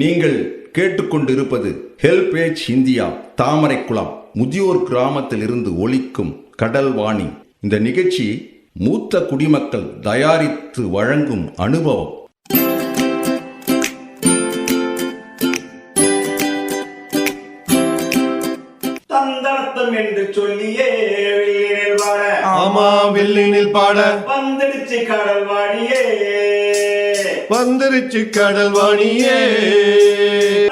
நீங்கள் கேட்டுக்கொண்டிருப்பது HelpAge India Thamaraikulam முதியோர் கிராமத்தில் இருந்து ஒலிக்கும் கடல்வாணி. இந்த நிகழ்ச்சி மூத்த குடிமக்கள் தயாரித்து வழங்கும் அனுபவம். தந்தனத்தம் என்று சொல்லியே வெள்ளினில் பாட, ஆமா வெள்ளினில் பாட வந்துடுச்சு கடல்வாணியே, வந்துருச்சு கடல்வாணியே.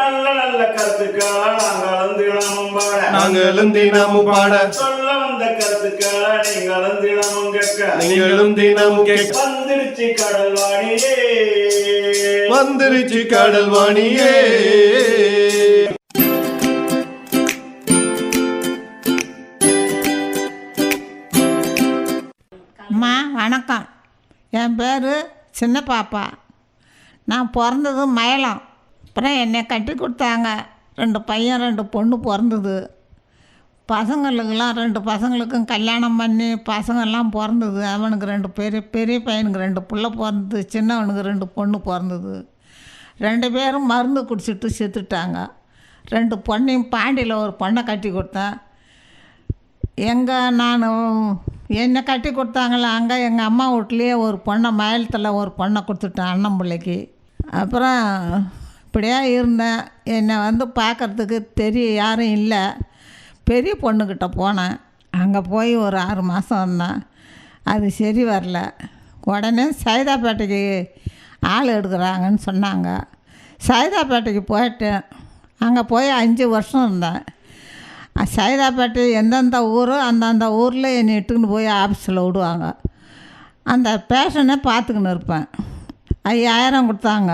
நல்ல நல்ல கருத்துக்களா நாங்களும் தினமும் பாட, நாங்களும் தினமும் பாட, சொல்ல வந்த கருத்துக்களா நீங்களும் தினமும் கேட்க, நீங்களும் தினமும் கேட்க. வந்துடுச்சு கடல்வாணியே, வந்துருச்சு கடல்வாணியே. அம்மா வணக்கம். என் பேர் சின்ன பாப்பா. நான் பிறந்தது மயிலம். அப்புறம் என்னை கட்டி கொடுத்தாங்க. 2 பையன் 2 பொண்ணு பிறந்தது. பசங்களுக்கெல்லாம் 2 பசங்களுக்கும் கல்யாணம் பண்ணி பசங்கள்லாம் பிறந்தது. அவனுக்கு 2 பெரிய பையனுக்கு 2 பிள்ளை பிறந்தது. சின்னவனுக்கு 2 பொண்ணு பிறந்தது. 2 பேரும் மருந்து குடிச்சிட்டு செத்துட்டாங்க. 2 பொண்ணையும் பாண்டியில் ஒரு பொண்ணை கட்டி கொடுத்தேன். நான் என்னை கட்டி கொடுத்தாங்களே அங்கே எங்கள் அம்மா வீட்லேயே ஒரு பொண்ணை மயிலத்தில் ஒரு பொண்ணை கொடுத்துட்டேன் அண்ணன் பிள்ளைக்கு. அப்புறம் இப்படியே இருந்தேன். என்னை பார்க்குறதுக்கு யாரும் இல்லை. பெரிய பொண்ணுக்கிட்ட போனேன். அங்கே போய் ஒரு 6 மாதம் இருந்தேன். அது சரி வரல. உடனே சைதாப்பேட்டைக்கு ஆள் எடுக்கிறாங்கன்னு சொன்னாங்க. சைதாப்பேட்டைக்கு போயிட்டேன். அங்கே போய் 5 வருஷம் இருந்தேன். சைதாப்பேட்டை எந்தெந்த ஊரோ அந்தந்த ஊரில் என்னை இட்டுக்கின்னு போய் ஆஃபீஸில் விடுவாங்க. அந்த பேஷனை பார்த்துக்கின்னு இருப்பேன். 5000 கொடுத்தாங்க.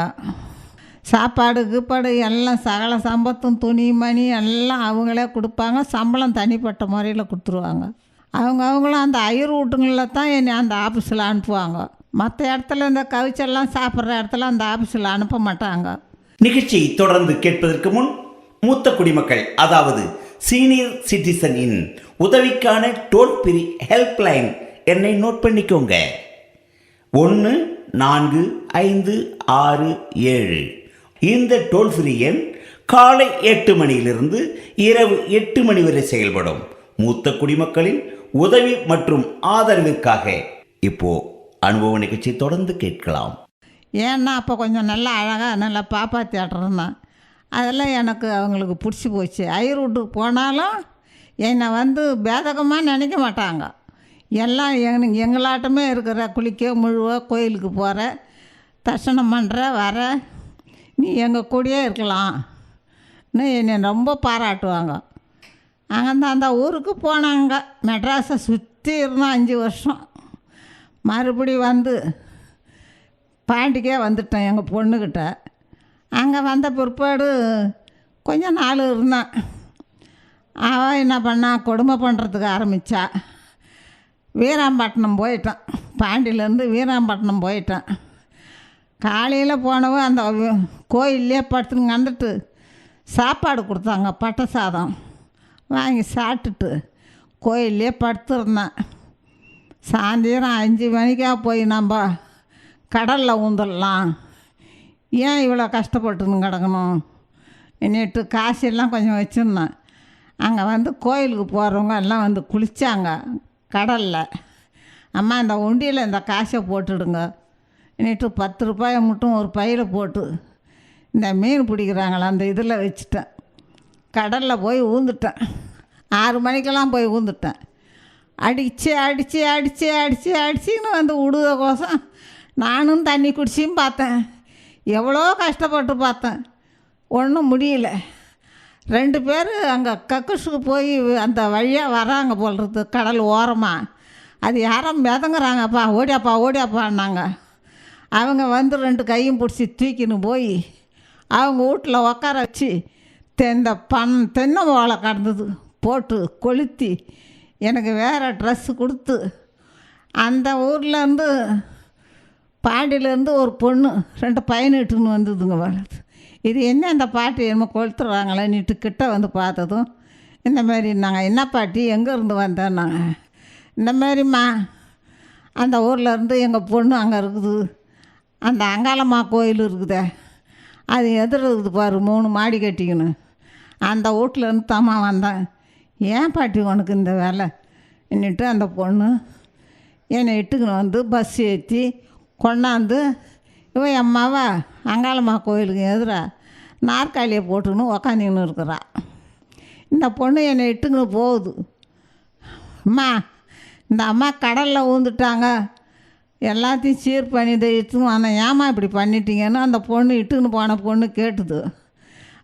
சாப்பாடு கீப்பாடு எல்லாம் சகல சம்பத்தும் துணி மணி எல்லாம் அவங்களே கொடுப்பாங்க. சம்பளம் தனிப்பட்ட முறையில் கொடுத்துருவாங்க. அவங்களும் அந்த ஐயர் வீட்டுங்களில் தான் என்னை அந்த ஆஃபீஸில் அனுப்புவாங்க. மற்ற இடத்துல இந்த கவிச்செல்லாம் சாப்பிட்ற இடத்துல அந்த ஆஃபீஸில் அனுப்ப மாட்டாங்க. நிகழ்ச்சியை தொடர்ந்து கேட்பதற்கு முன் மூத்த குடிமக்கள் அதாவது சீனியர் சிட்டிசனின் உதவிக்கான டோல் ஃப்ரீ ஹெல்ப்லைன் எண்ணை நோட் பண்ணிக்கோங்க. 145667. இந்த டோல் ஃப்ரீ எண் காலை 8 மணியிலிருந்து இரவு 8 மணி வரை செயல்படும். மூத்த குடிமக்களின் உதவி மற்றும் ஆதரவிற்காக இப்போ அனுபவ நிகழ்ச்சி தொடர்ந்து கேட்கலாம். ஏன்னா அப்போ கொஞ்சம் நல்லா அழகாக நல்லா பாப்பா தேட்டர்னா அதெல்லாம் எனக்கு அவங்களுக்கு பிடிச்சி போச்சு. ஐயர் வீட்டுக்கு போனாலும் என்னை பேதகமாக நினைக்க மாட்டாங்க. எல்லாம் எங்களாட்டமே இருக்கிற குளிக்க முழுவ கோயிலுக்கு போகிற தரிசனம் பண்ணுற வர நீ எங்கள் கூடயே இருக்கலாம்னு என்னை ரொம்ப பாராட்டுவாங்க. அங்கே அந்த ஊருக்கு போனாங்க. மெட்ராஸை சுற்றி இருந்தோம் 5 வருஷம். மறுபடி பாண்டிக்கே வந்துட்டேன் எங்கள் பொண்ணுக்கிட்ட. அங்கே வந்த பிற்பாடு கொஞ்சம் நாள் இருந்தான். அவன் என்ன பண்ணா கொடுமை பண்ணுறதுக்கு ஆரம்பித்தா. வீராம்பட்டினம் போயிட்டான். பாண்டியிலேருந்து வீராம்பட்டினம் போயிட்டான். காலையில் போனவன் அந்த கோயிலே படுத்துன்னு வந்துட்டு சாப்பாடு கொடுத்தாங்க. பட்டை சாதம் வாங்கி சாப்பிட்டுட்டு கோயிலே படுத்துருந்தேன். சாயந்தரம் 5 மணிக்காக போய் நம்ம கடலில் ஊந்துடலாம், ஏன் இவ்வளோ கஷ்டப்பட்டுன்னு கிடக்கணும் என்னட்டு காசெல்லாம் கொஞ்சம் வச்சுருந்தேன். அங்கே கோயிலுக்கு போகிறவங்க எல்லாம் குளித்தாங்க கடலில். அம்மா இந்த உண்டியில் இந்த காசை போட்டுடுங்க என்னட்டு 10 ரூபாயை மட்டும் ஒரு பையில் போட்டு இந்த மீன் பிடிக்கிறாங்களே அந்த இதில் வச்சுட்டேன். கடலில் போய் ஊந்துட்டேன். 6 மணிக்கெல்லாம் போய் ஊந்துட்டேன். அடிச்சுன்னு விடுத கோசம் நானும் தண்ணி குடிச்சியும் பார்த்தேன். எவ்வளோ கஷ்டப்பட்டு பார்த்தேன். ஒன்றும் முடியல. 2 பேர் அங்கே கக்குஸுக்கு போய் அந்த வழியாக வராங்க போல்றது கடல் ஓரமாக. அது யாரும் மிதங்குறாங்கப்பா ஓடியாப்பான்னாங்க. அவங்க 2 கையும் பிடிச்சி தூக்கின்னு போய் அவங்க வீட்டில் உட்கார வச்சு இந்த தென்னை ஓலை கடந்தது போட்டு கொளுத்தி எனக்கு வேறு ட்ரெஸ்ஸு கொடுத்து அந்த ஊர்லேருந்து பாண்டியிலேருந்து ஒரு பொண்ணு 2 பையன் இட்டுன்னு வந்ததுங்க வளர்த்து. இது என்ன அந்த பாட்டி என்னமோ கொளுத்துறாங்களேன்னுட்டு கிட்ட பார்த்ததும் இந்தமாரி நாங்கள் என்ன பாட்டி எங்கேருந்து வந்தேன் நாங்கள் இந்தமாரிம்மா அந்த ஊரில் இருந்து எங்கள் பொண்ணு அங்கே இருக்குது, அந்த அங்காளம்மா கோயில் இருக்குதே அது எதிர்க்குது பாரு 3 மாடி கட்டிக்கணும். அந்த வீட்டிலேருந்து தாம்மா வந்தேன். ஏன் பாட்டி உனக்கு இந்த வேலை என்னட்டு அந்த பொண்ணு என்னை இட்டுக்குன்னு வந்து பஸ் ஏற்றி கொண்டாந்து இவன் அம்மாவா அங்காளம்மா கோயிலுக்கு எதிராக நாற்காலியை போட்டுன்னு உக்காந்துக்கின்னு இருக்கிறா. இந்த பொண்ணு என்னை இட்டுக்குன்னு போகுது. அம்மா இந்த அம்மா கடலில் ஊந்துட்டாங்க, எல்லாத்தையும் சீர் பண்ணி இதை இட்டுன்னு வந்தேன், ஏம்மா இப்படி பண்ணிட்டீங்கன்னு அந்த பொண்ணு இட்டுன்னு போன பொண்ணு கேட்டுது.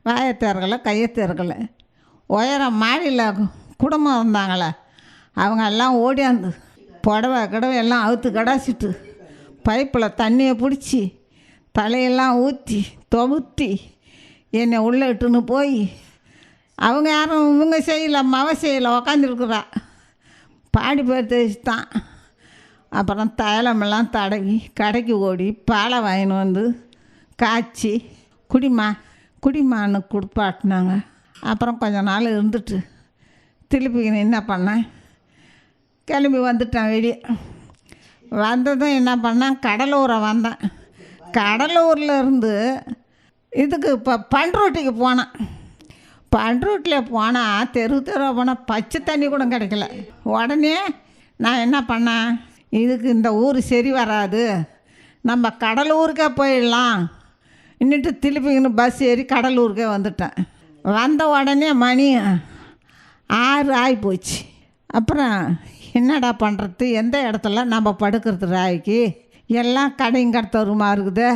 வாயை திறக்கலை, கையை திறக்கலை. உயரம் மாடியில் குடும்பம் இருந்தாங்களே அவங்க எல்லாம் ஓடியாந்து புடவை கிடவை எல்லாம் அவுத்து கடாச்சிட்டு பைப்பில் தண்ணியை பிடிச்சி தலையெல்லாம் ஊற்றி தொகுத்தி என்னை உள்ளே இட்டுன்னு போய் அவங்க யாரும் இவங்க செய்யலை, மவ செய்யலை, உக்காந்துருக்குறா. பாடி பேர் தேய்ச்சிட்டான். அப்புறம் தைலமெல்லாம் தடவி கடைக்கு ஓடி பாலை வாங்கின்னு வந்து காய்ச்சி குடிமான்னு கொடுப்பாட்டினாங்க. அப்புறம் கொஞ்ச நாள் இருந்துட்டு திருப்பி என்ன பண்ணேன், கிளம்பி வந்துட்டேன். வெளியே வந்ததும் என்ன பண்ணேன், கடலூரை வந்தேன். கடலூரில் இருந்து இதுக்கு இப்போ பண்ருட்டிக்கு போனேன். பண்ருட்டில் போனால் தெரு போனால் பச்சை தண்ணி கூட கிடைக்கல. உடனே நான் என்ன பண்ணேன், இதுக்கு இந்த ஊர் சரி வராது, நம்ம கடலூருக்கே போயிடலாம் இன்னிட்டு திருப்பிங்கன்னு பஸ் ஏறி கடலூருக்கே வந்துட்டேன். வந்த உடனே மணி 6 ஆகி போச்சு. அப்புறம் என்னடா பண்ணுறது, எந்த இடத்துல நம்ம படுக்கிறது ராய்க்கு, எல்லாம் கடைங்கடத்தருமா இருக்குது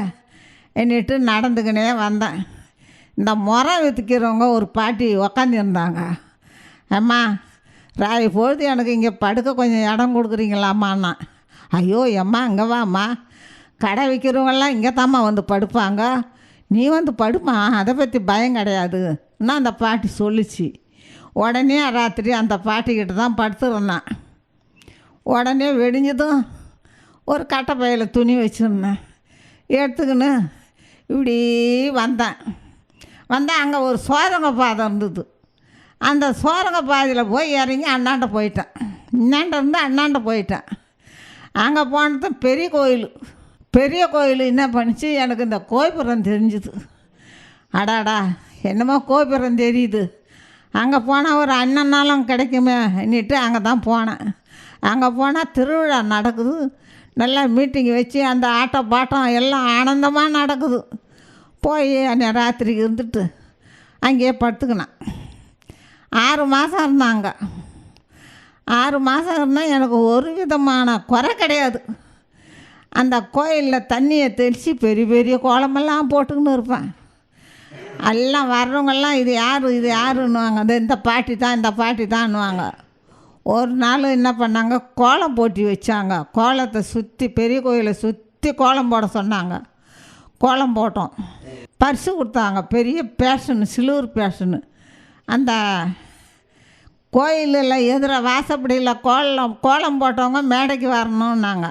என்னிட்டு நடந்துக்கினே வந்தேன். இந்த முறை விற்றுக்கிறவங்க ஒரு பாட்டி உக்காந்துருந்தாங்க. அம்மா ராய் பொழுது எனக்கு இங்கே படுக்க கொஞ்சம் இடம் கொடுக்குறீங்களாம்மாண்ணா. ஐயோ அம்மா இங்கே வாம்மா, கடை விற்கிறவங்கெல்லாம் இங்கே தாம்மா வந்து படுப்பாங்க, நீ வந்து படுமா, அதை பற்றி பயம் கிடையாதுன்னா அந்த பாட்டி சொல்லிச்சு. உடனே ராத்திரி அந்த பாட்டிக்கிட்ட தான் படுத்துருந்தேன். உடனே வெடிஞ்சதும் ஒரு கட்டை பையில் துணி வச்சுருந்தேன், எடுத்துக்கின்னு இப்படி வந்தேன். அங்கே ஒரு சோரங்க பாதை இருந்தது. அந்த சோரங்க பாதையில் போய் இறங்கி அண்ணாண்ட போயிட்டேன். அண்ணாண்ட போயிட்டேன். அங்கே போனதும் பெரிய கோயில் என்ன பண்ணிச்சு, எனக்கு இந்த கோபுரம் தெரிஞ்சுது. அடாடா என்னமோ கோபுரம் தெரியுது, அங்கே போனால் ஒரு அண்ணனாலும் கிடைக்குமே இன்னிட்டு அங்கே தான் போனேன். அங்கே போனால் திருவிழா நடக்குது, நல்லா மீட்டிங் வச்சு அந்த ஆட்டம் பாட்டம் எல்லாம் ஆனந்தமாக நடக்குது. போய் அன்றைய ராத்திரிக்கு இருந்துட்டு அங்கேயே படுத்துக்கினேன். 6 மாதம் இருந்தாங்க. 6 மாதம் இருந்தால் எனக்கு ஒரு விதமான குறை கிடையாது. அந்த கோயிலில் தண்ணியை தெளித்து பெரிய கோலமெல்லாம் போட்டுக்கின்னு இருப்பேன். எல்லாம் வர்றவங்கெல்லாம் இது யாருன்னுவாங்க, இந்த பாட்டி தான்னுவாங்க. ஒரு நாள் என்ன பண்ணாங்க, கோலம் போட்டி வச்சாங்க. கோலத்தை சுற்றி பெரிய கோயிலை சுற்றி கோலம் போட சொன்னாங்க. கோலம் போட்டோம். பரிசு கொடுத்தாங்க, பெரிய பேஷனு, சில்வர் பேஷனு. அந்த கோயிலில் எதிர வாசப்படியில் கோலம் போட்டவங்க மேடைக்கு வரணுன்னாங்க.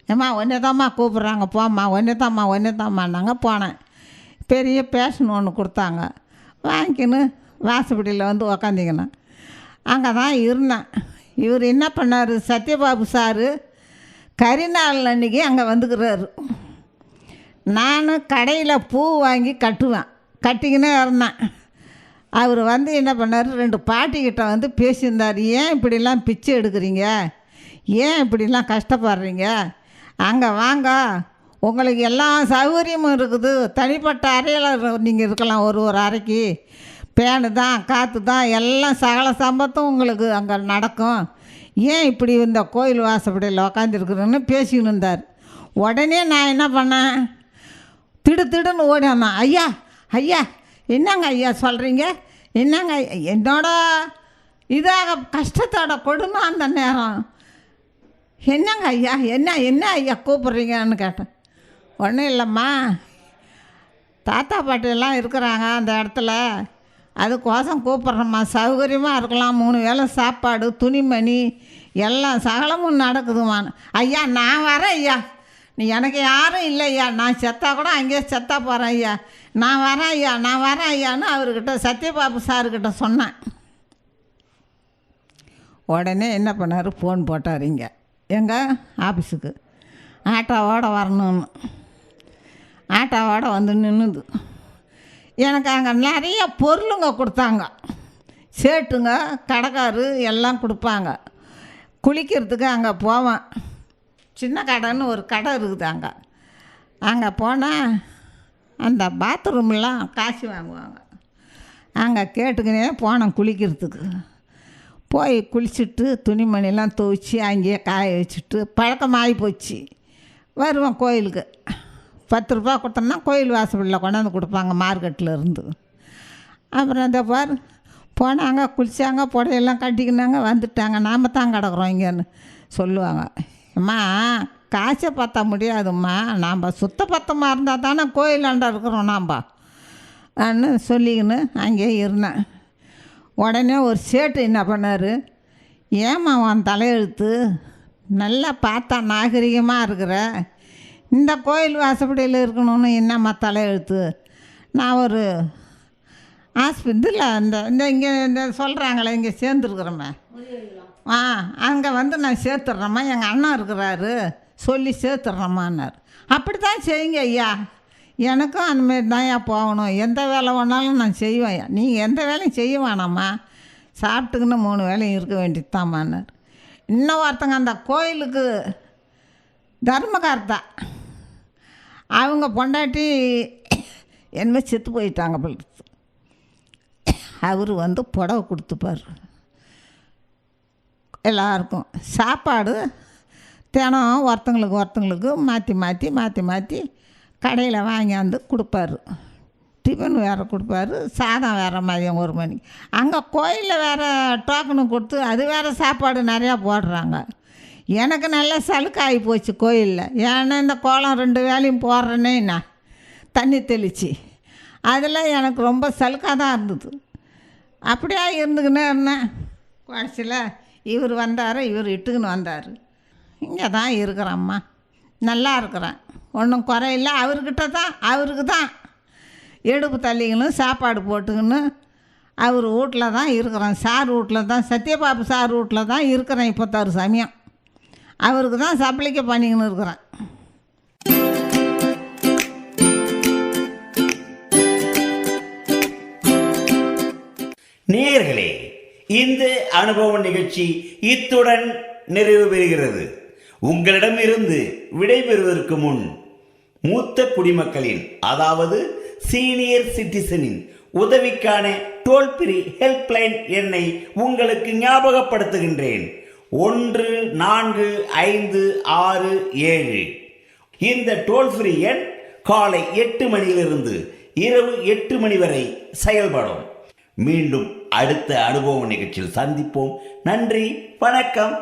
ஏம்மா ஒன்றே தாம்மா கூப்பிட்றாங்க, போம்மா ஒன்றே தாம்மான்னாங்க. போனேன். பெரிய பேஷன் ஒன்று கொடுத்தாங்க, வாங்கிக்கின்னு வாசப்படியில் வந்து உக்காந்திக்கினேன். அங்கே தான் இருந்தேன். இவர் என்ன பண்ணார், சத்யபாபு சார் கரிநாள் அன்றைக்கி அங்கே வந்துக்கிறாரு. நான் கடையில் பூ வாங்கி கட்டிக்கினே இருந்தேன். அவர் வந்து என்ன பண்ணார், 2 பாட்டிக்கிட்ட வந்து பேசியிருந்தார். ஏன் இப்படிலாம் பிச்சை எடுக்கிறீங்க, ஏன் இப்படிலாம் கஷ்டப்படுறீங்க, அங்கே வாங்க, உங்களுக்கு எல்லா சௌகரியமும் இருக்குது, தனிப்பட்ட அறையில் நீங்கள் இருக்கலாம், ஒரு அறைக்கு பேனு தான், காற்று தான், எல்லாம் சகல சம்பத்தும் உங்களுக்கு அங்கே நடக்கும், ஏன் இப்படி இந்த கோயில் வாசப்படியில் உக்காந்துருக்குறேன்னு பேசிக்கின்னு இருந்தார். உடனே நான் என்ன பண்ணேன், திடுன்னு ஓடினேன். ஐயா என்னங்க ஐயா சொல்கிறீங்க, என்னங்க என்னோட இதாக கஷ்டத்தோட கொடுமை அந்த நேரம், என்னங்க ஐயா என்ன ஐயா கூப்பிட்றீங்கன்னு கேட்டேன். ஒன்றும் இல்லைம்மா, தாத்தா பாட்டியெல்லாம் இருக்கிறாங்க அந்த இடத்துல, அதுக்கோசம் கூப்பிட்றேம்மா, சௌகரியமாக இருக்கலாம், 3 வேளை சாப்பாடு, துணிமணி எல்லாம் சகலமும் நடக்குதுமான்னு. ஐயா நான் வரேன் ஐயா, நீ எனக்கு யாரும் இல்லை ஐயா, நான் செத்தா கூட அங்கேயே செத்தா போகிறேன் ஐயா, நான் வரேன் ஐயான்னு அவர்கிட்ட சத்யபாபு சாருக்கிட்ட சொன்னேன். உடனே என்ன பண்ணார், ஃபோன் போட்டார் இங்கே எங்கள் ஆஃபீஸுக்கு, ஆட்டோவோடு வரணும்னு. ஆட்டோவோடு வந்து நின்றுது. எனக்கு அங்கே நிறைய பொருளுங்க கொடுத்தாங்க. சேட்டுங்க கடைக்காரு எல்லாம் கொடுப்பாங்க. குளிக்கிறதுக்கு அங்கே போவேன். சின்ன கடைன்னு ஒரு கடை இருக்குது அங்கே. அங்கே போனால் அந்த பாத்ரூம்லாம் காசு வாங்குவாங்க. அங்கே கேட்டுக்கினே போனேன் குளிக்கிறதுக்கு. போய் குளிச்சுட்டு துணிமணிலாம் துவைச்சி அங்கேயே காய வச்சுட்டு பழக்கமாகி போச்சு. வருவேன் கோயிலுக்கு. 10 ரூபா கொடுத்தோம்னா கோயில் வாசலில் கொண்டாந்து கொடுப்பாங்க மார்க்கெட்டில் இருந்து. அப்புறம் அந்த பார் போனாங்க, குளித்தாங்க, புடையெல்லாம் கட்டிக்கினாங்க, வந்துட்டாங்க. நாம் தான் கிடக்குறோம் இங்கேன்னு சொல்லுவாங்க. அம்மா காசை பார்த்தா முடியாதும்மா, நாம் சுத்தபத்தமாக இருந்தால் தானே கோயிலாண்டா இருக்கிறோம் நாம் அன்னு சொல்லிக்கின்னு அங்கேயே இருந்தேன். உடனே ஒரு சேட்டு என்ன பண்ணார், ஏம்மா உன் தலையெழுத்து நல்லா பார்த்தா நாகரிகமாக இருக்கிற, இந்த கோயில் வாசப்படியில் இருக்கணும்னு என்னம்மா தலையெழுத்து, நான் ஒரு ஆஸ்பத்திரியில் இந்த இங்கே இந்த சொல்கிறாங்களே இங்கே சேர்ந்துருக்குறோமே, அங்கே வந்து நான் சேர்த்துட்றேம்மா, எங்கள் அண்ணன் இருக்கிறாரு சொல்லி சேர்த்துட்றேம்மான்னார். அப்படி தான் செய்யுங்க ஐயா, எனக்கும் அந்தமாரி தான்யா போகணும், எந்த வேலை வேணாலும் நான் செய்வேன், நீங்கள் எந்த வேலையும் செய்ய வேணாம்மா, சாப்பிட்டுக்குன்னு 3 வேலையும் இருக்க வேண்டியது தான்மான்னார். இன்னும் ஒருத்தங்க அந்த கோயிலுக்கு தர்மகார்த்தா, அவங்க பொண்டாட்டி என்ன செத்து போயிட்டாங்க போல. அவர் வந்து புடவை கொடுத்துப்பார் எல்லாருக்கும். சாப்பாடு தினம் ஒருத்தங்களுக்கு மாற்றி மாற்றி கடையில் வாங்கியாந்து கொடுப்பாரு. டிஃபன் வேறு கொடுப்பாரு, சாதம் வேறு மதியம் 1 மணிக்கு. அங்கே கோயிலில் வேறு டோக்கனு கொடுத்து அது வேறு சாப்பாடு நிறையா போடுறாங்க. எனக்கு நல்லா சலுக்காகி போச்சு கோயிலில். ஏன்னா இந்த கோலம் 2 வேலையும் போடுறேனே நான் தண்ணி தெளித்து, அதில் எனக்கு ரொம்ப சலுக்காக தான் இருந்தது. அப்படியே இருந்துக்கின்னே இருந்தேன். கடைசியில் இவர் வந்தார், இவர் இட்டுக்குன்னு வந்தார். இங்கே தான் இருக்கிறேம்மா, நல்லா இருக்கிறேன், ஒன்றும் குறையில்லை. அவருக்கு தான் எடுப்பு தள்ளிக்கின்னு சாப்பாடு போட்டுக்கின்னு அவர் வீட்டில் தான் இருக்கிறேன். சார் வீட்டில் தான், சத்யபாபு சார் வீட்டில் தான் இருக்கிறேன். இப்போ தரு சமயம் அவருக்கு தான் சப்ளிக்கை பண்ணிக்கின்னு இருக்கிறேன். நேயர்களே, இந்த அனுபவ நிகழ்ச்சி இத்துடன் நிறைவு பெறுகிறது. உங்களிடமிருந்து விடைபெறுவதற்கு முன் மூத்த குடிமக்களின், அதாவது சீனியர் சிட்டிசனின் உதவிக்கான டோல் ஃப்ரீ ஹெல்ப்லைன் எண்ணை உங்களுக்கு ஞாபகப்படுத்துகின்றேன். 145667. இந்த டோல் ஃப்ரீ எண் காலை 8 மணியிலிருந்து இரவு 8 மணி வரை செயல்படும். மீண்டும் அடுத்த அனுபவ நிகழ்ச்சியில் சந்திப்போம். நன்றி, வணக்கம்.